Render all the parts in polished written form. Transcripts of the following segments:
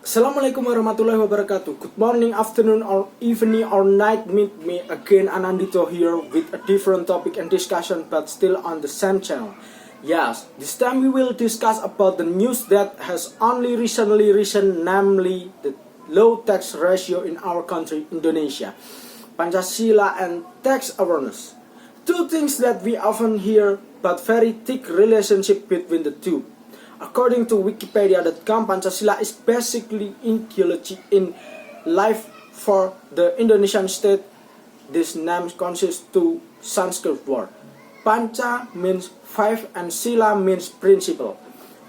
Assalamualaikum warahmatullahi wabarakatuh. Good morning, afternoon, or evening, or night. Meet me again, Anandito, here with a different topic and discussion, but still on the same channel. Yes, this time we will discuss about the news that has only recently risen, namely the low tax ratio in our country, Indonesia, Pancasila, and tax awareness. Two things that we often hear, but very thick relationship between the two. According to Wikipedia.com, Pancasila is basically ideology in life for the Indonesian state. This name consists to Sanskrit word. Panca means five and Sila means principle.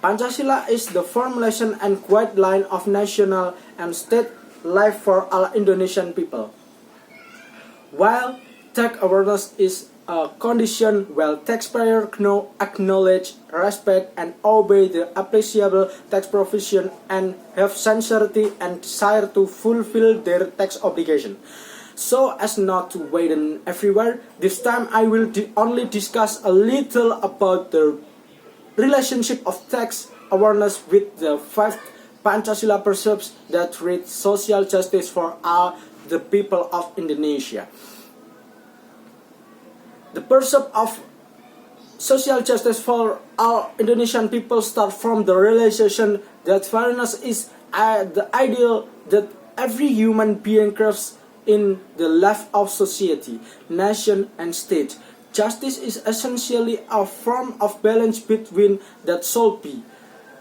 Pancasila is the formulation and guideline of national and state life for all Indonesian people. While tax awareness is a condition where taxpayers know, acknowledge, respect, and obey the applicable tax provision and have sincerity and desire to fulfill their tax obligation. So as not to widen everywhere, this time I will only discuss a little about the relationship of tax awareness with the 5 Pancasila precepts that read social justice for all the people of Indonesia. The precept of social justice for all Indonesian people start from the realization that fairness is the ideal that every human being craves in the life of society, nation, and state. Justice is essentially a form of balance between that should be.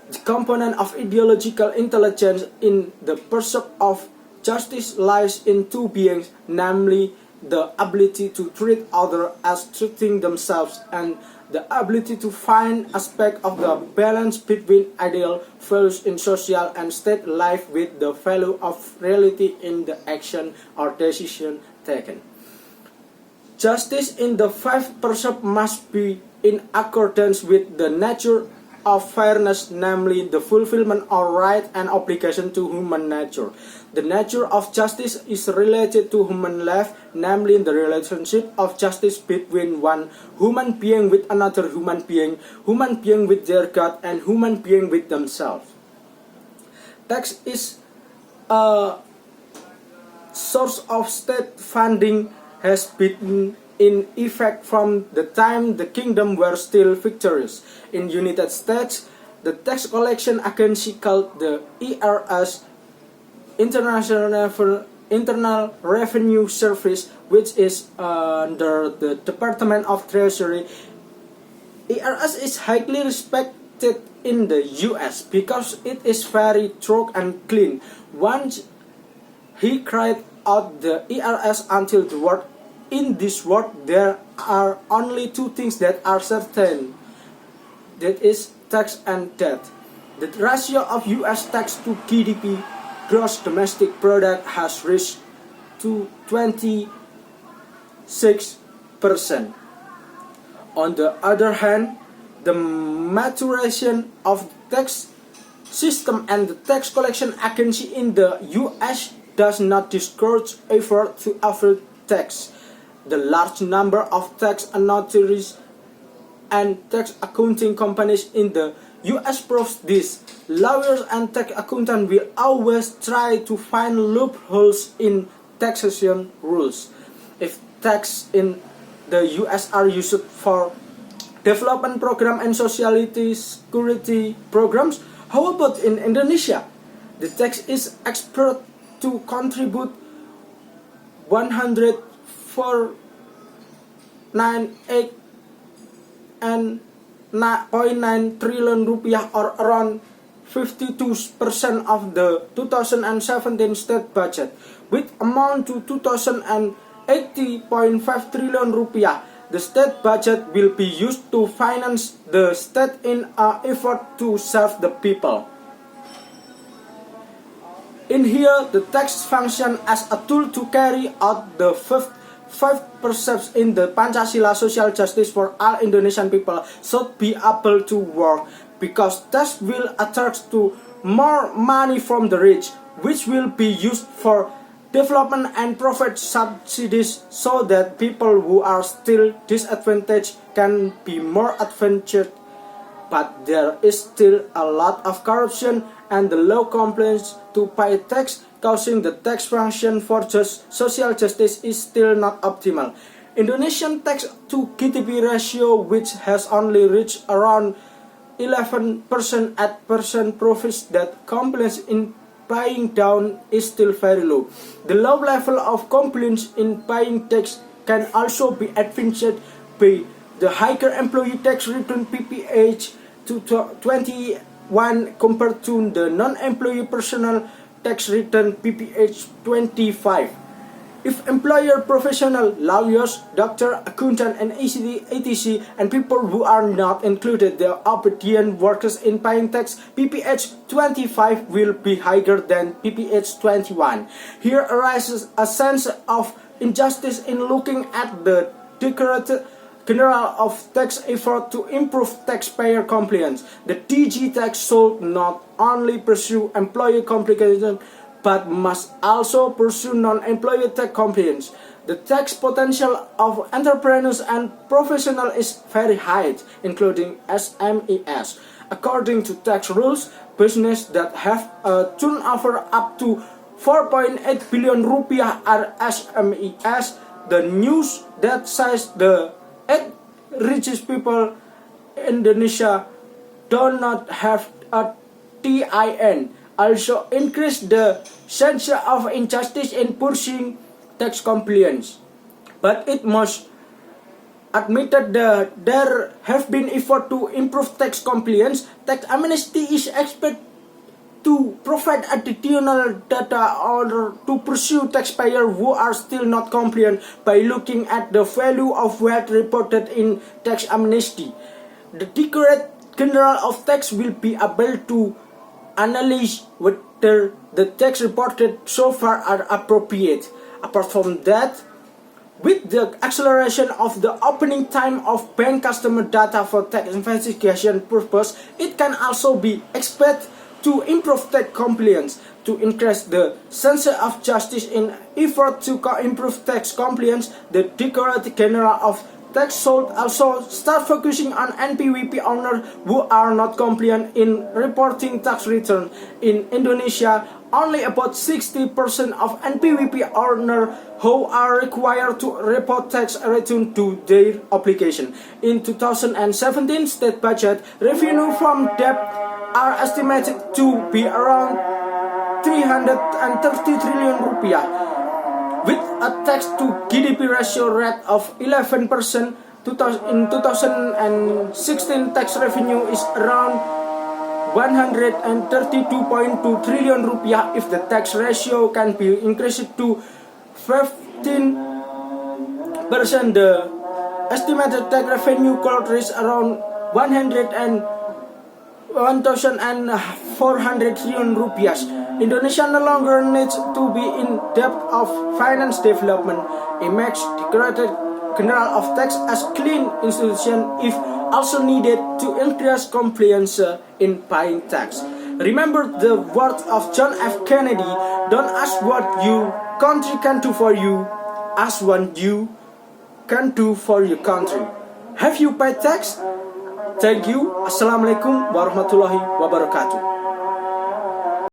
The component of ideological intelligence in the precept of justice lies in two beings, namely the ability to treat others as treating themselves and the ability to find aspect of the balance between ideal values in social and state life with the value of reality in the action or decision taken. Justice in the 5 precepts must be in accordance with the nature of fairness, namely the fulfillment of right and obligation to human nature. The nature of justice is related to human life, namely the relationship of justice between one human being with another human being with their God, and human being with themselves. Tax is a source of state funding, has been in effect from the time the kingdom were still victorious. In United States, the tax collection agency called the IRS, Internal Revenue Service, which is under the Department of Treasury. IRS is highly respected in the US because it is very thorough and clean. Once he cried out the IRS until the word, in this world there are only two things that are certain, that is tax and debt. The ratio of US tax to GDP, gross domestic product, has reached to 26%. On the other hand, the maturation of the tax system and the tax collection agency in the US does not discourage effort to avoid tax. The large number of tax notaries and tax accounting companies in the US proves this. Lawyers and tax accountants will always try to find loopholes in taxation rules. If tax in the US are used for development program and social security programs, how about in Indonesia? The tax is expected to contribute 104.98 and 0.9 trillion rupiah, or around 52% of the 2017 state budget, with amount to 2080.5 trillion rupiah. The state budget will be used to finance the state in an effort to serve the people. In here, the tax function as a tool to carry out the 5 precepts in the Pancasila social justice for all Indonesian people should be able to work, because tax will attract to more money from the rich, which will be used for development and profit subsidies, so that people who are still disadvantaged can be more advantaged. But there is still a lot of corruption and the low compliance to pay tax, causing the tax function for social justice is still not optimal. Indonesian tax to GDP ratio, which has only reached around 11% at present, proves that compliance in paying down is still very low. The low level of compliance in paying tax can also be advanced by the higher employee tax return PPH to 21 compared to the non-employee personal tax return PPH 25. If employer, professional, lawyers, doctor, accountant, and etc. and people who are not included, the obedient workers in paying tax, PPH 25 will be higher than PPH 21. Here arises a sense of injustice in looking at the Directorate General of Tax effort to improve taxpayer compliance. The DG tax should not only pursue employee compliance but must also pursue non-employee tax compliance. The tax potential of entrepreneurs and professionals is very high, including SMEs. According to tax rules, businesses that have a turnover up to 4.8 billion rupiah are SMEs. The news that says the 8 richest people in Indonesia do not have a TIN also increase the sense of injustice in pursuing tax compliance. But it must admitted that there have been efforts to improve tax compliance. Tax amnesty is expected to provide additional data or to pursue taxpayers who are still not compliant by looking at the value of wealth reported in tax amnesty. The Directorate General of Tax will be able to analyze whether the tax reported so far are appropriate. Apart from that, with the acceleration of the opening time of bank customer data for tax investigation purpose, it can also be expected to improve tax compliance. To increase the sense of justice in effort to improve tax compliance, the Directorate General of Tax should also start focusing on NPWP owners who are not compliant in reporting tax return. In Indonesia, only about 60% of NPWP owners who are required to report tax return to their obligation. In 2017 state budget, revenue from debt are estimated to be around 330 trillion rupiah. With a tax to GDP ratio rate of 11%, in 2016 tax revenue is around 132.2 trillion rupiah. If the tax ratio can be increased to 15%, the estimated tax revenue could reach around 1,400 trillion rupiah. Indonesia no longer needs to be in debt of finance development. It makes the Directorate General of Tax as clean institution if also needed to increase compliance in paying tax. Remember the words of John F. Kennedy: don't ask what your country can do for you, ask what you can do for your country. Have you paid tax? Thank you. Assalamualaikum warahmatullahi wabarakatuh.